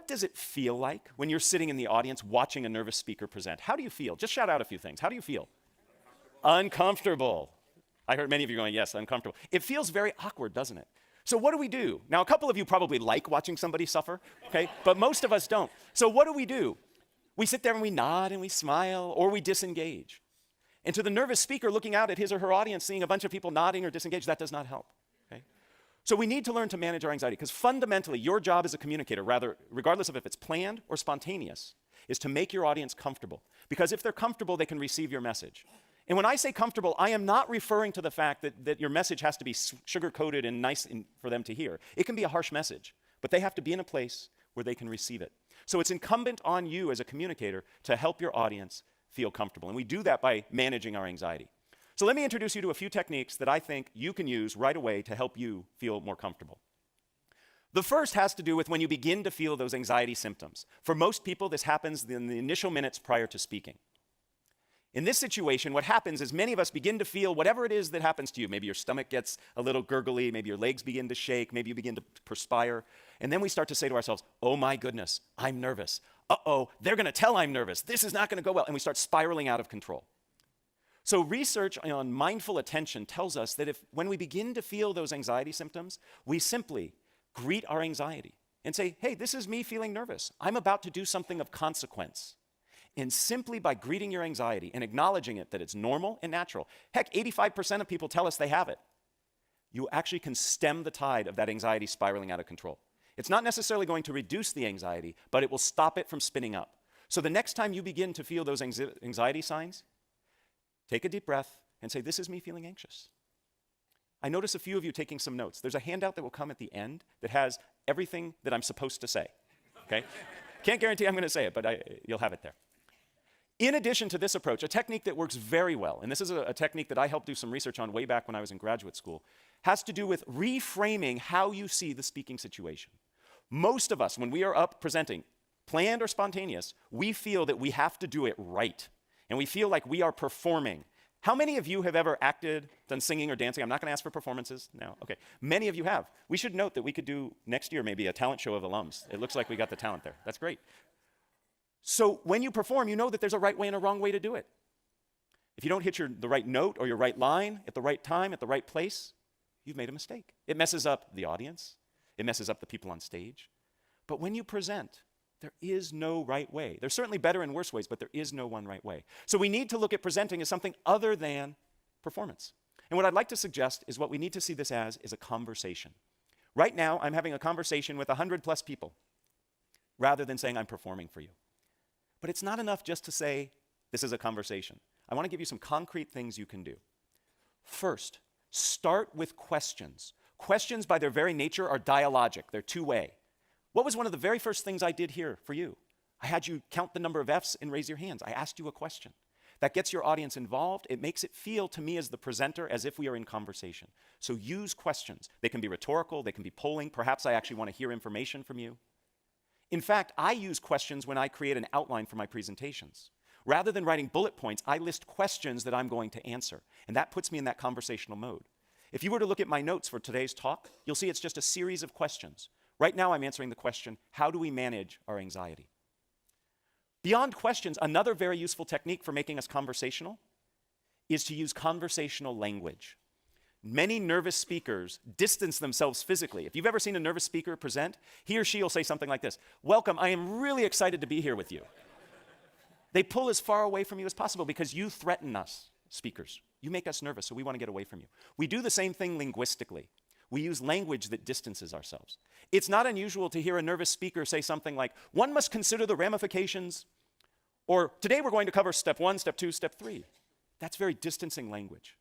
what does it feel like when you're sitting in the audience watching a nervous speaker present? How do you feel? Just shout out a few things. How do you feel? Uncomfortable. I heard many of you going, yes, uncomfortable. It feels very awkward, doesn't it? So what do we do? Now, a couple of you probably like watching somebody suffer, okay? But most of us don't. So what do? We sit there and we nod and we smile, or we disengage. And to the nervous speaker looking out at his or her audience, seeing a bunch of people nodding or disengaged, that does not help, okay? So we need to learn to manage our anxiety, because fundamentally, your job as a communicator, regardless of if it's planned or spontaneous, is to make your audience comfortable. Because if they're comfortable, they can receive your message. And when I say comfortable, I am not referring to the fact that your message has to be sugar-coated and nice for them to hear. It can be a harsh message, but they have to be in a place where they can receive it. So it's incumbent on you as a communicator to help your audience feel comfortable. And we do that by managing our anxiety. So let me introduce you to a few techniques that I think you can use right away to help you feel more comfortable. The first has to do with when you begin to feel those anxiety symptoms. For most people, this happens in the initial minutes prior to speaking. In this situation, what happens is many of us begin to feel whatever it is that happens to you. Maybe your stomach gets a little gurgly, maybe your legs begin to shake, maybe you begin to perspire. And then we start to say to ourselves, oh my goodness, I'm nervous. Uh-oh, they're gonna tell I'm nervous. This is not gonna go well. And we start spiraling out of control. So research on mindful attention tells us that when we begin to feel those anxiety symptoms, we simply greet our anxiety and say, hey, this is me feeling nervous. I'm about to do something of consequence. And simply by greeting your anxiety and acknowledging it, that it's normal and natural. Heck, 85% of people tell us they have it. You actually can stem the tide of that anxiety spiraling out of control. It's not necessarily going to reduce the anxiety, but it will stop it from spinning up. So the next time you begin to feel those anxiety signs, take a deep breath and say, this is me feeling anxious. I notice a few of you taking some notes. There's a handout that will come at the end that has everything that I'm supposed to say, okay? Can't guarantee I'm gonna say it, but you'll have it there. In addition to this approach, a technique that works very well, and this is a technique that I helped do some research on way back when I was in graduate school, has to do with reframing how you see the speaking situation. Most of us, when we are up presenting, planned or spontaneous, we feel that we have to do it right, and we feel like we are performing. How many of you have ever acted, done singing or dancing? I'm not gonna ask for performances now, okay. Many of you have. We should note that we could do next year maybe a talent show of alums. It looks like we got the talent there, that's great. So when you perform, you know that there's a right way and a wrong way to do it. If you don't hit the right note or your right line at the right time, at the right place, you've made a mistake. It messes up the audience. It messes up the people on stage. But when you present, there is no right way. There's certainly better and worse ways, but there is no one right way. So we need to look at presenting as something other than performance. And what I'd like to suggest is what we need to see this as is a conversation. Right now, I'm having a conversation with 100+ people rather than saying I'm performing for you. But it's not enough just to say, this is a conversation. I want to give you some concrete things you can do. First, start with questions. Questions by their very nature are dialogic, they're two-way. What was one of the very first things I did here for you? I had you count the number of F's and raise your hands. I asked you a question. That gets your audience involved. It makes it feel to me as the presenter as if we are in conversation. So use questions. They can be rhetorical, they can be polling. Perhaps I actually want to hear information from you. In fact, I use questions when I create an outline for my presentations. Rather than writing bullet points, I list questions that I'm going to answer, and that puts me in that conversational mode. If you were to look at my notes for today's talk, you'll see it's just a series of questions. Right now, I'm answering the question, how do we manage our anxiety? Beyond questions, another very useful technique for making us conversational is to use conversational language. Many nervous speakers distance themselves physically. If you've ever seen a nervous speaker present, he or she will say something like this, welcome, I am really excited to be here with you. They pull as far away from you as possible because you threaten us, speakers. You make us nervous, so we want to get away from you. We do the same thing linguistically. We use language that distances ourselves. It's not unusual to hear a nervous speaker say something like, one must consider the ramifications, or today we're going to cover step 1, step 2, step 3. That's very distancing language.